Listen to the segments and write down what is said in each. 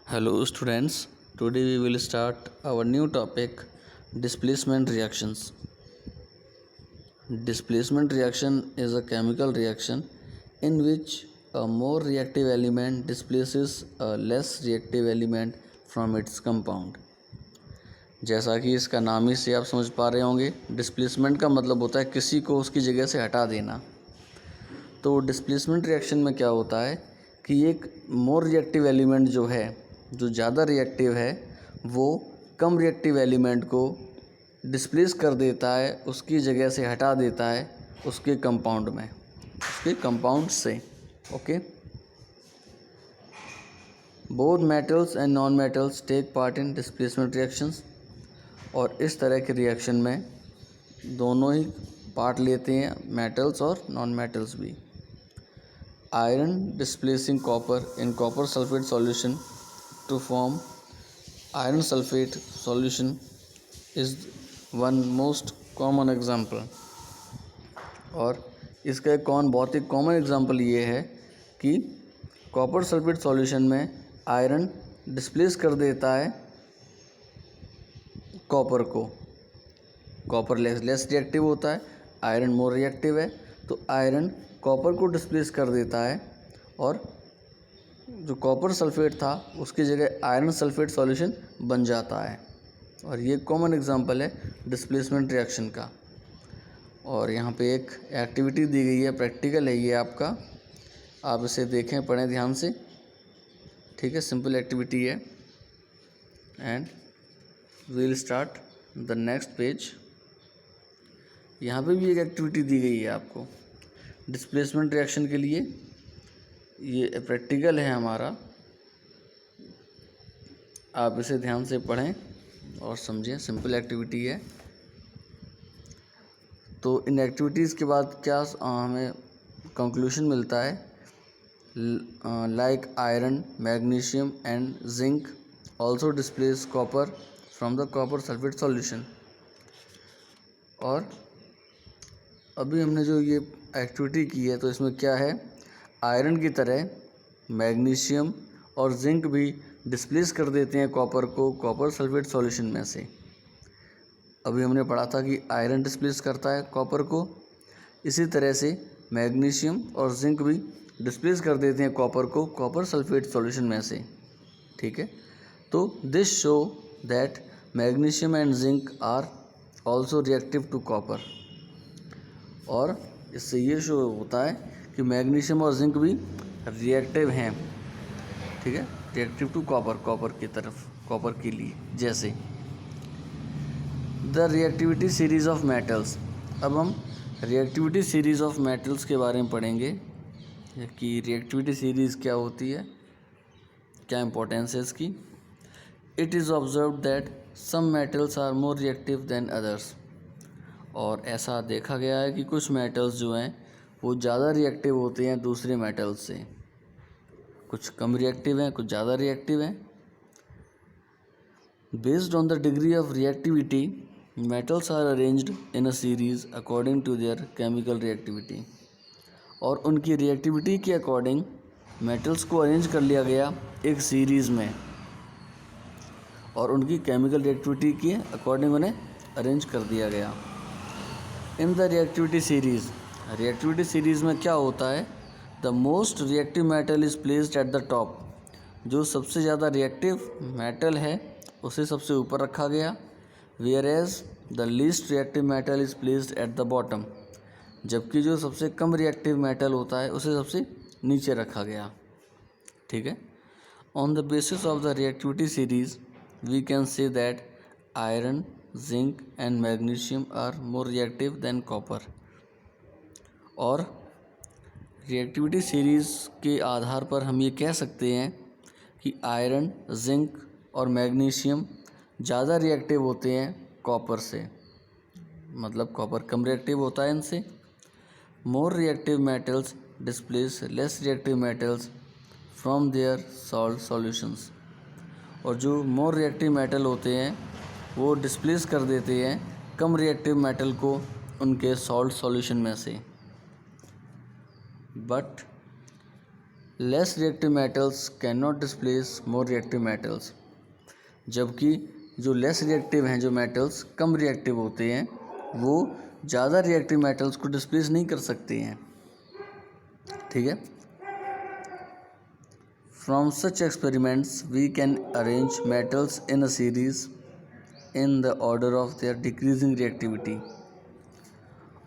Hello students, today we will start our new topic displacement reactions. Displacement reaction is a chemical reaction in which a more reactive element displaces a less reactive element from its compound. जैसा कि इसका नाम ही से आप समझ पा रहे होंगे, डिस्प्लेसमेंट का मतलब होता है किसी को उसकी जगह से हटा देना। तो डिस्प्लेसमेंट रिएक्शन में क्या होता है कि एक मोर रिएक्टिव एलिमेंट जो है, जो ज़्यादा रिएक्टिव है, वो कम रिएक्टिव एलिमेंट को डिस्प्लेस कर देता है, उसकी जगह से हटा देता है उसके कंपाउंड में, उसके कंपाउंड से। Okay, both metals and non metals take part in displacement reactions. और इस तरह के रिएक्शन में दोनों ही पार्ट लेते हैं, मेटल्स और नॉन मेटल्स भी। Iron displacing copper in copper sulphate solution to form iron sulfate solution is one most common example। और इसका एक बहुत ही कॉमन एग्जांपल ये है कि कॉपर सल्फेट सॉल्यूशन में आयरन डिस्प्लेस कर देता है कॉपर को। कॉपर लेस रिएक्टिव होता है, आयरन मोर रिएक्टिव है, तो आयरन कॉपर को डिस्प्लेस कर देता है और जो कॉपर सल्फेट था उसकी जगह आयरन सल्फेट सॉल्यूशन बन जाता है। और ये कॉमन एग्जांपल है डिस्प्लेसमेंट रिएक्शन का। और यहाँ पे एक एक्टिविटी दी गई है, प्रैक्टिकल है ये आपका, आप इसे देखें, पढ़ें ध्यान से। ठीक है, सिंपल एक्टिविटी है। And we will start the next page. यहाँ पे भी एक एक्टिविटी दी गई है आपको डिस्प्लेसमेंट रिएक्शन के लिए। ये प्रैक्टिकल है हमारा, आप इसे ध्यान से पढ़ें और समझें, सिंपल एक्टिविटी है। तो इन एक्टिविटीज़ के बाद क्या हमें कंक्लूजन मिलता है, like iron, magnesium and zinc also displace copper from the copper sulphate solution. और अभी हमने जो ये एक्टिविटी की है, तो इसमें क्या है, आयरन की तरह मैग्नीशियम और जिंक भी डिस्प्लेस कर देते हैं कॉपर को कॉपर सल्फेट सॉल्यूशन में से। अभी हमने पढ़ा था कि आयरन डिस्प्लेस करता है कॉपर को, इसी तरह से मैग्नीशियम और जिंक भी डिस्प्लेस कर देते हैं कॉपर को कॉपर सल्फेट सॉल्यूशन में से। ठीक है, तो this show that magnesium and zinc are also reactive to copper. और इससे ये शो होता है कि मैग्नीशियम और जिंक भी रिएक्टिव हैं। ठीक है, रिएक्टिव टू कॉपर, कॉपर की तरफ, कॉपर के लिए। जैसे the reactivity series of metals. अब हम रिएक्टिविटी सीरीज ऑफ मेटल्स के बारे में पढ़ेंगे कि रिएक्टिविटी सीरीज़ क्या होती है, क्या इंपॉर्टेंस है इसकी। It is observed that some metals are more reactive than others. और ऐसा देखा गया है कि कुछ मेटल्स जो हैं वो ज़्यादा रिएक्टिव होते हैं दूसरे मेटल्स से, कुछ कम रिएक्टिव हैं, कुछ ज़्यादा रिएक्टिव हैं। Based on the degree of reactivity metals are arranged in a series according to their chemical reactivity. और उनकी रिएक्टिविटी के अकॉर्डिंग मेटल्स को अरेंज कर लिया गया एक सीरीज़ में, और उनकी केमिकल रिएक्टिविटी के अकॉर्डिंग उन्हें अरेंज कर दिया गया। इन द रिएक्टिविटी सीरीज़ में क्या होता है, the most reactive metal is placed at the top. जो सबसे ज़्यादा रिएक्टिव मेटल है उसे सबसे ऊपर रखा गया। Whereas the least reactive metal is placed at the bottom. जबकि जो सबसे कम रिएक्टिव मेटल होता है उसे सबसे नीचे रखा गया। ठीक है, on the basis of the reactivity series we can say that iron, zinc and magnesium are more reactive than copper. और रिएक्टिविटी सीरीज़ के आधार पर हम ये कह सकते हैं कि आयरन, जिंक और मैग्नीशियम ज़्यादा रिएक्टिव होते हैं कॉपर से, मतलब कॉपर कम रिएक्टिव होता है इनसे। More reactive metals displace less reactive metals from their salt solutions. और जो मोर रिएक्टिव मेटल होते हैं वो डिस्प्लेस कर देते हैं कम रिएक्टिव मेटल को उनके सॉल्ट सॉल्यूशन में से। But less reactive metals can not displace more reactive metals, जबकि जो लेस रिएक्टिव हैं, जो मेटल्स कम रिएक्टिव होते हैं, वो ज़्यादा रिएक्टिव मेटल्स को डिस्प्लेस नहीं कर सकते हैं। ठीक है। From such experiments we can arrange metals in a series in the order of their decreasing reactivity,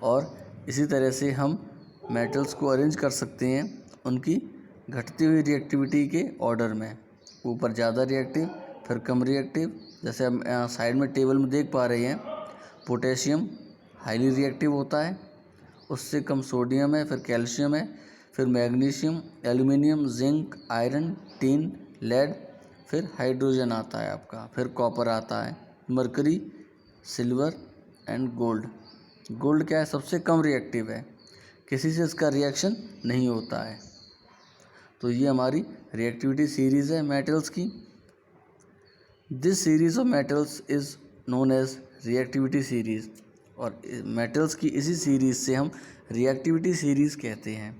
और इसी तरह से हम मेटल्स को अरेंज कर सकते हैं उनकी घटती हुई रिएक्टिविटी के ऑर्डर में, ऊपर ज़्यादा रिएक्टिव फिर कम रिएक्टिव। जैसे हम साइड में टेबल में देख पा रहे हैं, पोटेशियम हाईली रिएक्टिव होता है, उससे कम सोडियम है, फिर कैल्शियम है, फिर magnesium, aluminium, zinc, iron, tin, lead, फिर हाइड्रोजन आता है आपका, फिर कॉपर आता है, mercury, silver and gold. Gold क्या है, सबसे कम रिएक्टिव है, किसी से इसका रिएक्शन नहीं होता है। तो ये हमारी रिएक्टिविटी सीरीज़ है मेटल्स की। This series of metals is known as reactivity series, और मेटल्स की इसी सीरीज़ से हम रिएक्टिविटी सीरीज़ कहते हैं।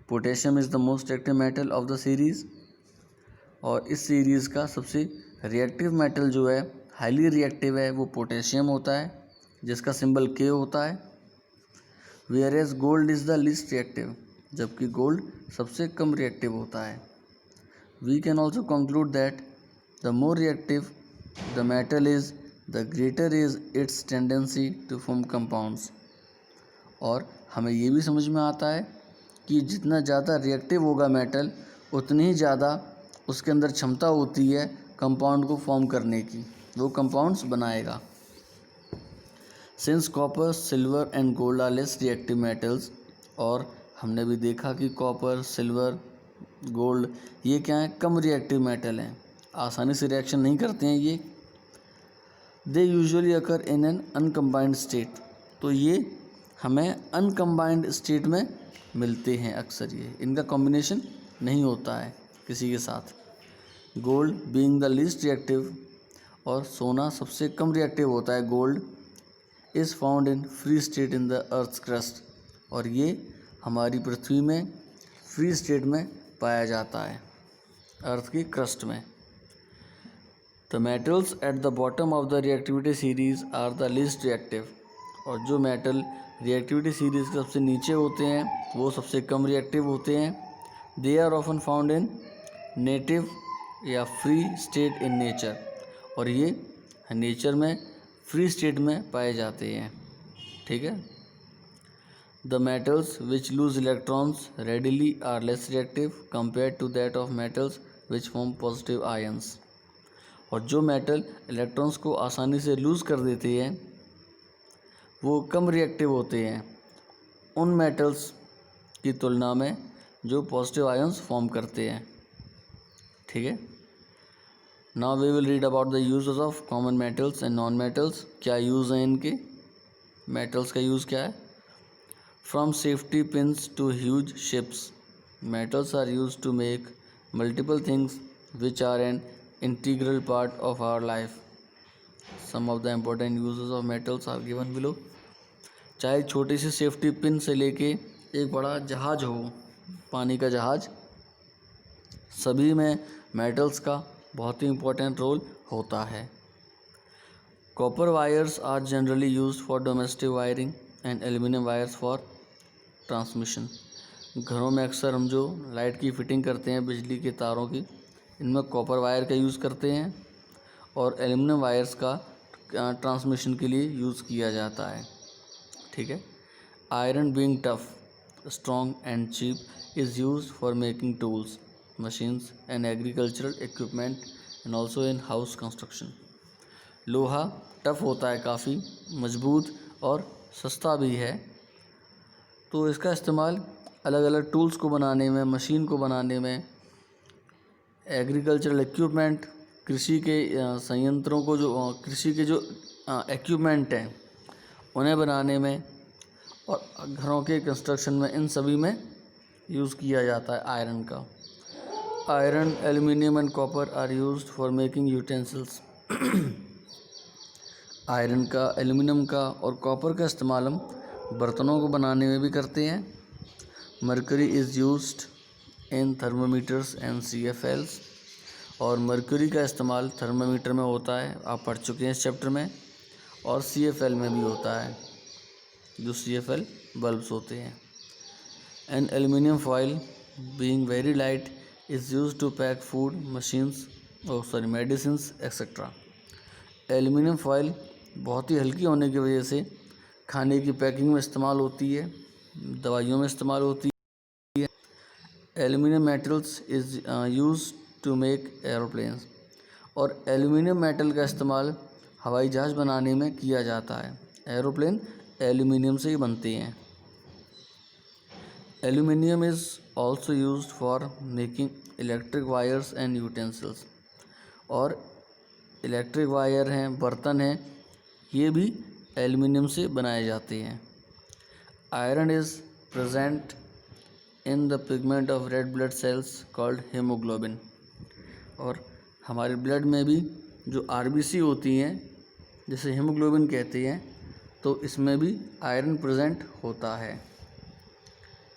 Potassium is the most reactive metal of the series, और इस सीरीज़ का सबसे रिएक्टिव मेटल जो है, हाईली रिएक्टिव है, वो पोटेशियम होता है, जिसका सिंबल के होता है। Whereas gold is the least reactive, जबकि गोल्ड सबसे कम रिएक्टिव होता है। We can also conclude that the more reactive the metal is the greater is its tendency to form compounds, और हमें ये भी समझ में आता है कि जितना ज़्यादा रिएक्टिव होगा मेटल, उतनी ही ज़्यादा उसके अंदर क्षमता होती है कंपाउंड को फॉर्म करने की, वो कंपाउंड्स बनाएगा। Since copper, silver and gold are less reactive metals, और हमने भी देखा कि कॉपर, सिल्वर, गोल्ड ये क्या है, कम रिएक्टिव मेटल हैं, आसानी से रिएक्शन नहीं करते हैं ये। They usually occur in an uncombined state, तो ये हमें अनकम्बाइंड स्टेट में मिलते हैं अक्सर, ये इनका कॉम्बिनेशन नहीं होता है किसी के साथ। Gold being the least reactive, और सोना सबसे कम रिएक्टिव होता है gold, is found in free state in the earth crust, और ये हमारी पृथ्वी में फ्री स्टेट में पाया जाता है, अर्थ की क्रस्ट में। The metals at the bottom of the reactivity series are the least reactive, और जो मेटल रिएक्टिविटी सीरीज के सबसे नीचे होते हैं वो सबसे कम रिएक्टिव होते हैं। They are often found in native या फ्री स्टेट इन नेचर, और ये नेचर में फ्री स्टेट में पाए जाते हैं। ठीक है। The metals which lose electrons readily are less reactive compare to that of metals which form positive ions, और जो मेटल इलेक्ट्रॉन्स को आसानी से लूज़ कर देते हैं वो कम रिएक्टिव होते हैं उन मेटल्स की तुलना में जो पॉजिटिव आयंस फॉर्म करते हैं। ठीक है। Now we will read about the uses of common metals and non metals. क्या यूज़ हैं इनके, मेटल्स का यूज़ क्या है। From safety pins to huge ships, metals are use to make multiple things which are an integral part of our life. Some of the important uses of metals are given below. चाहे छोटी सी safety pin से लेके एक बड़ा जहाज हो, पानी का जहाज, सभी में मेटल्स का बहुत ही इम्पोर्टेंट रोल होता है। Copper wires are generally used for domestic wiring and aluminium wires for transmission. घरों में अक्सर हम जो लाइट की फिटिंग करते हैं बिजली के तारों की, इनमें कॉपर वायर का यूज़ करते हैं, और एल्युमिनियम वायर्स का ट्रांसमिशन के लिए यूज़ किया जाता है। ठीक है। Iron being tough, strong and cheap is used for making tools, machines and agricultural equipment and also in house construction. लोहा टफ होता है, काफ़ी मजबूत और सस्ता भी है, तो इसका इस्तेमाल अलग अलग टूल्स को बनाने में, मशीन को बनाने में, एग्रीकल्चरल इक्विपमेंट, कृषि के संयंत्रों को, जो कृषि के जो इक्विपमेंट हैं उन्हें बनाने में, और घरों के कंस्ट्रक्शन में, इन सभी में यूज़ किया जाता है आयरन का। Iron, aluminium and copper are used for making utensils. Iron का, एल्युमिनियम का और कॉपर का इस्तेमाल हम बर्तनों को बनाने में भी करते हैं। Mercury is used in thermometers and CFLs। और मर्क्यूरी का इस्तेमाल थर्मामीटर में होता है, आप पढ़ चुके हैं इस चैप्टर में, और CFL में भी होता है, जो CFL बल्ब्स होते हैं। An aluminium foil being very light is used to pack food machines medicines etcetera. Aluminium foil बहुत ही हल्की होने की वजह से खाने की पैकिंग में इस्तेमाल होती है, दवाइयों में इस्तेमाल होती है। Aluminium metals is used to make aeroplanes. और एल्यूमिनियम मेटल का इस्तेमाल हवाई जहाज़ बनाने में किया जाता है। एरोप्लेन एल्यूमिनियम से ही बनते हैं। Aluminium is also used for making electric wires and utensils. और इलेक्ट्रिक वायर हैं, बर्तन हैं, ये भी एल्यूमिनियम से बनाए जाते हैं। Iron is present in the pigment of red blood cells called haemoglobin. और हमारे ब्लड में भी जो RBC होती हैं, जिसे हेमोग्लोबिन कहते हैं, तो इसमें भी आयरन प्रेजेंट होता है।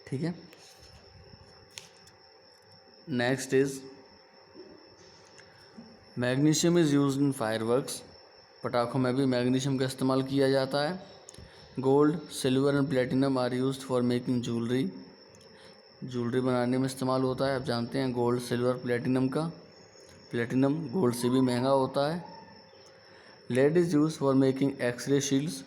ठीक है। Next is magnesium is used in fireworks. पटाखों में भी मैग्नीशियम का इस्तेमाल किया जाता है। Gold, silver and platinum are used for making jewellery. Jewellery बनाने में इस्तेमाल होता है। आप जानते हैं गोल्ड, सिल्वर, प्लेटिनम का। प्लेटिनम गोल्ड से भी महंगा होता है। Lead is use for making X-ray shields.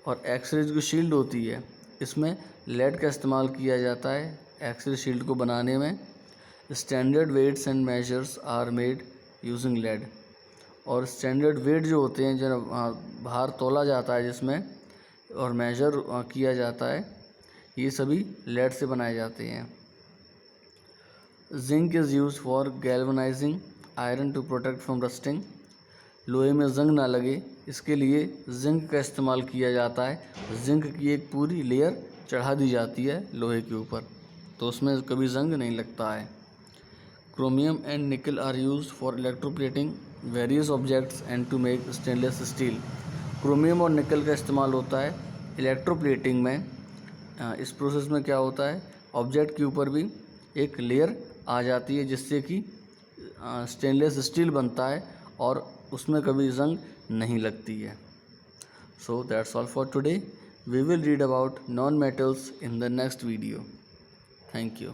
और एक्सरे जो शील्ड होती है, इसमें लेड का इस्तेमाल किया जाता है एक्सरे शील्ड को बनाने में। Standard weights and measures are made using lead. और स्टैंडर्ड वेट जो होते हैं, जो भार तोला जाता है जिसमें, और मेजर किया जाता है, ये सभी लेड से बनाए जाते हैं। Zinc is use for galvanising iron to protect from rusting. लोहे में जंग ना लगे, इसके लिए जिंक का इस्तेमाल किया जाता है। जिंक की एक पूरी लेयर चढ़ा दी जाती है लोहे के ऊपर, तो उसमें कभी जंग नहीं लगता है। Chromium and nickel are used for electroplating various objects and to make stainless steel. Chromium और निकल का इस्तेमाल होता है इलेक्ट्रोप्लेटिंग में। इस प्रोसेस में क्या होता है, ऑब्जेक्ट के ऊपर भी एक लेयर आ जाती है जिससे कि स्टेनलेस स्टील बनता है और उसमें कभी जंग नहीं लगती है। So that's all for today. We will read about non metals in the next video. Thank you.